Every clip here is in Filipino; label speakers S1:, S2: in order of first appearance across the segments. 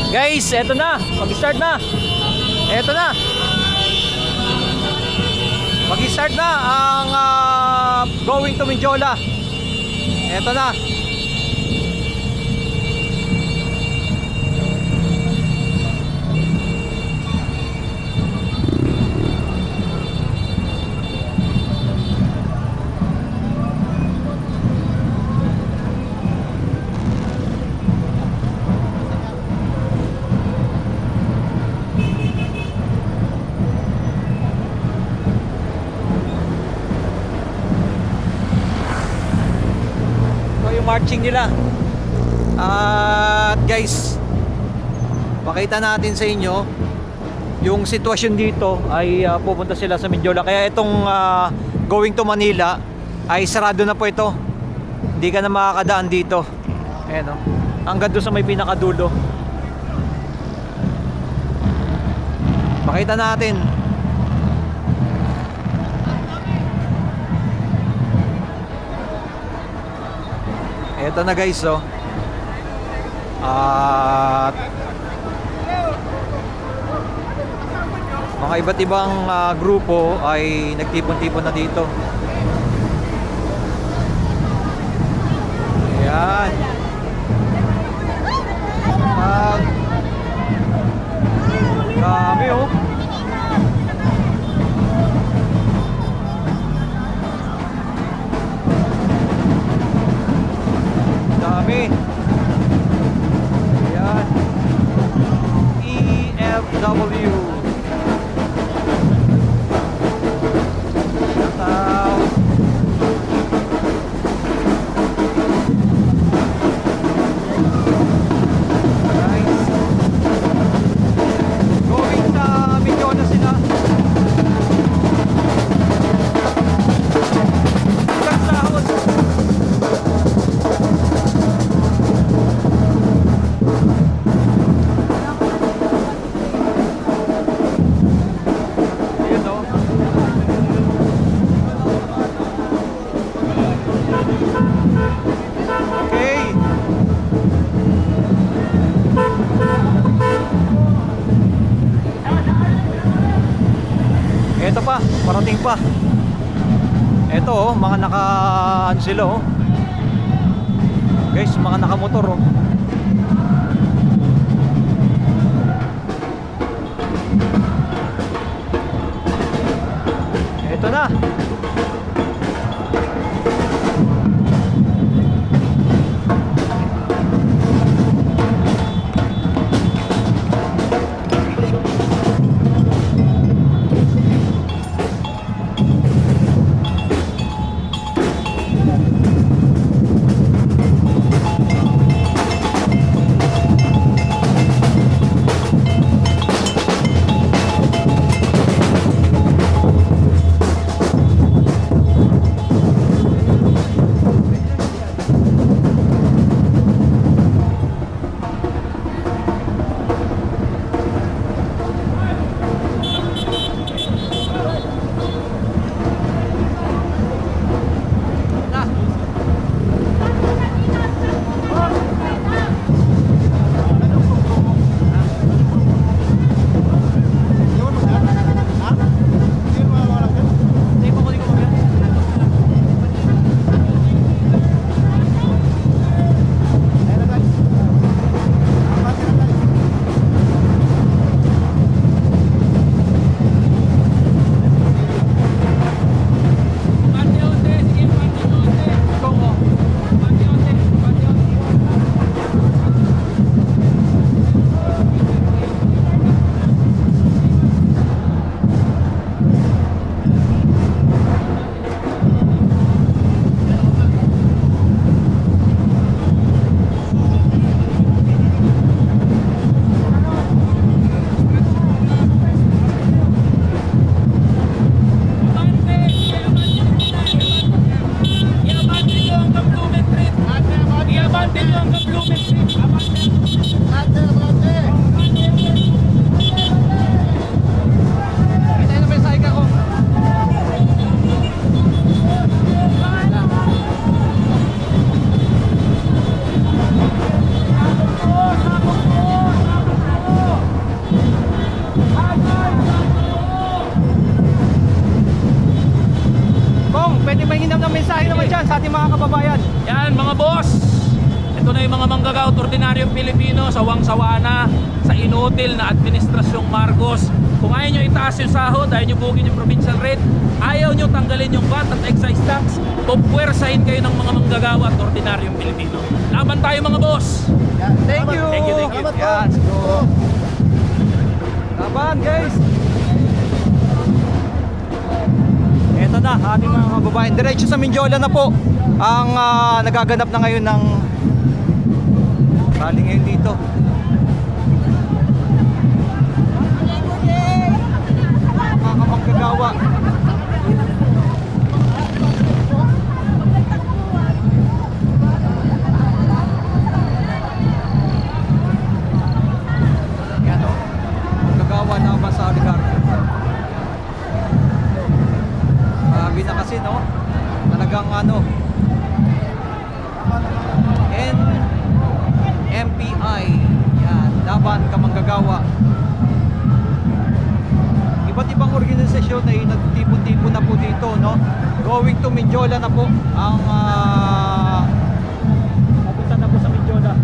S1: Guys, eto na. Mag-start na. Eto na. Mag-start na ang going to Mindiola. Eto na. Marching nila. At guys, pakita natin sa inyo yung sitwasyon dito ay pupunta sila sa Mindiola. Kaya itong going to Manila ay sarado na po ito. Hindi ka na makakadaan dito. Ayan, oh. Hanggang doon sa may pinakadulo. Pakita natin. Ito na guys, oh. At mga iba't ibang grupo ay nagtipon-tipon na dito. Ayan. Dami, oh. Ayan. EFW. Nice. Going sa Mindiola sila. Ilang sahod. Ito pa, parating pa. Ito, oh, mga naka ano sila, oh. Guys, mga nakamotor, oh. Ito na.
S2: tayong mga manggagawa at ordinaryong Pilipino, sawang-sawa na sa inutil na administrasyong Marcos. Kung ayaw nyo itaas yung sahod, ayaw nyo bugin yung provincial rate, ayaw nyo tanggalin yung VAT at excise tax, pupwersahin kayo ng mga manggagawa at ordinaryong Pilipino. Laban tayo mga boss!
S1: Thank you!
S2: Thank you.
S1: Yan, so, laban guys! Ito na, ating mga kababayan. Diretso sa Mindiola na po ang nagaganap na ngayon ng rally ngayon dito. Mga manggagawa. Yan o, manggagawa na ba sa oligarchy? Grabe na kasi no, talagang ano, MPI, yan, laban ka manggagawa. Iba't ibang organisasyon ay nagtipon-tipon na po dito, no? Going to Mindiola na po ang pupunta na po sa Mindiola.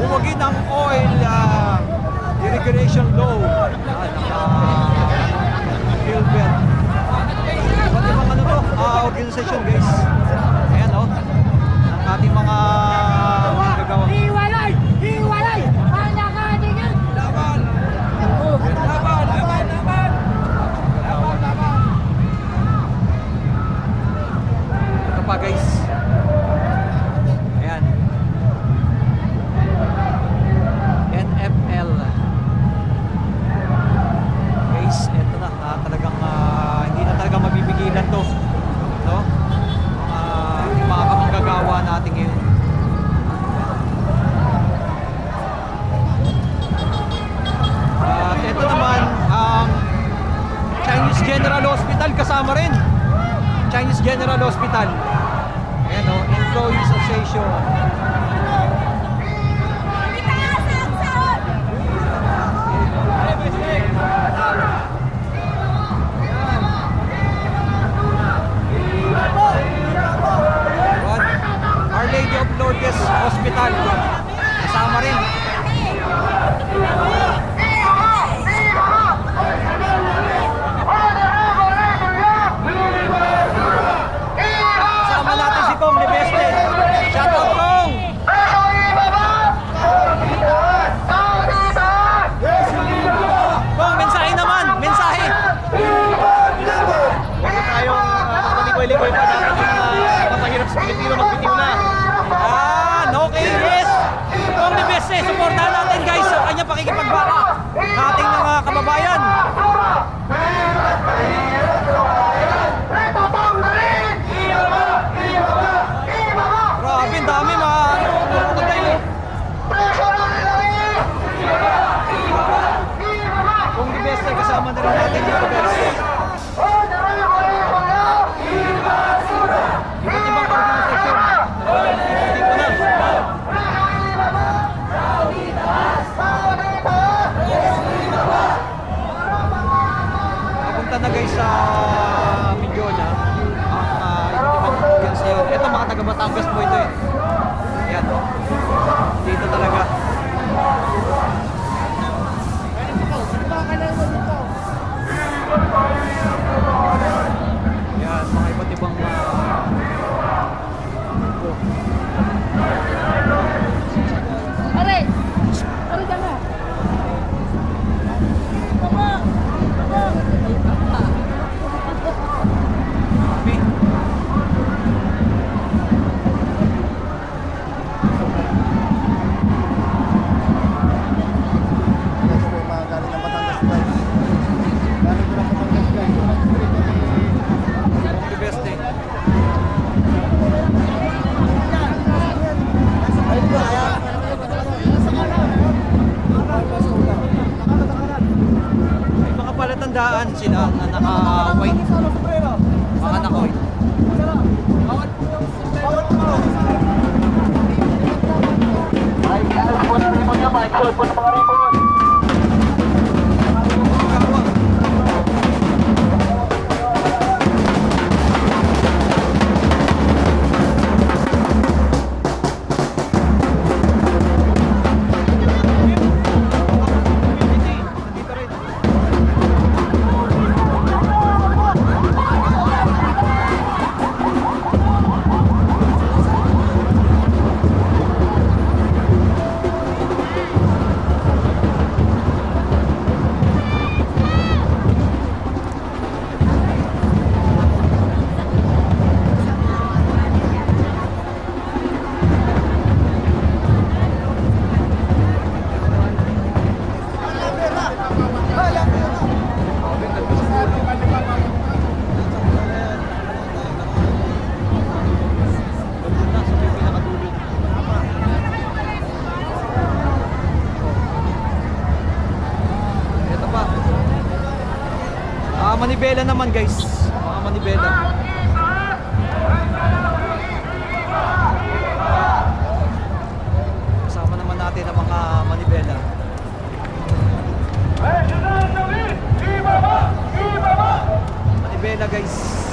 S1: Bumagin ang oil irrigation law, Gilbert. Pati mga ano to, organization guys. Ayan o, ang ating mga gagawa.
S3: Hiwalay! Hiwalay! Panakatingin! Laban! Laban! Laban! Laban! Laban! Laban!
S1: Ito pa guys. Ayan. NFL. Guys, ito na. Talagang hindi na talaga mabibigilan to. No? Yung mga kamanggagawa natin ngayon. At ito naman, ang Chinese General Hospital kasama rin. Chinese General Hospital. Ayan o, Employees Association. Our Lady of Lourdes Hospital. Kasama rin. Kasama natin si Kong de Beste. Shout out Kong! Kong, mensahe naman! Mensahe! Huwag na tayong paligoy-ligoy pa natin yung mapahirap sa Pilipino magbitiw na. Okay, yes! Kong de Beste, supportahan natin guys sa kanya pakikipagbaka ng ating mga kababayan. Grabe, ang dami mga tayo. Kung di best kasama na rin natin dito guys. Iba't ibang organisasyon. Dito na. Napunta na guys sa Mindiola ang iba't ibang organisasyon. Ito mga taga Batangas po ito eh. Ayan. Dito talaga. Yan, mga iba't ibang
S3: Are! Are dyan na!
S1: handaan sila na naka-white. Mga naka-white. Ito pa. Manibela naman guys. Mga manibela. Kasama naman natin ang mga manibela. Manibela guys.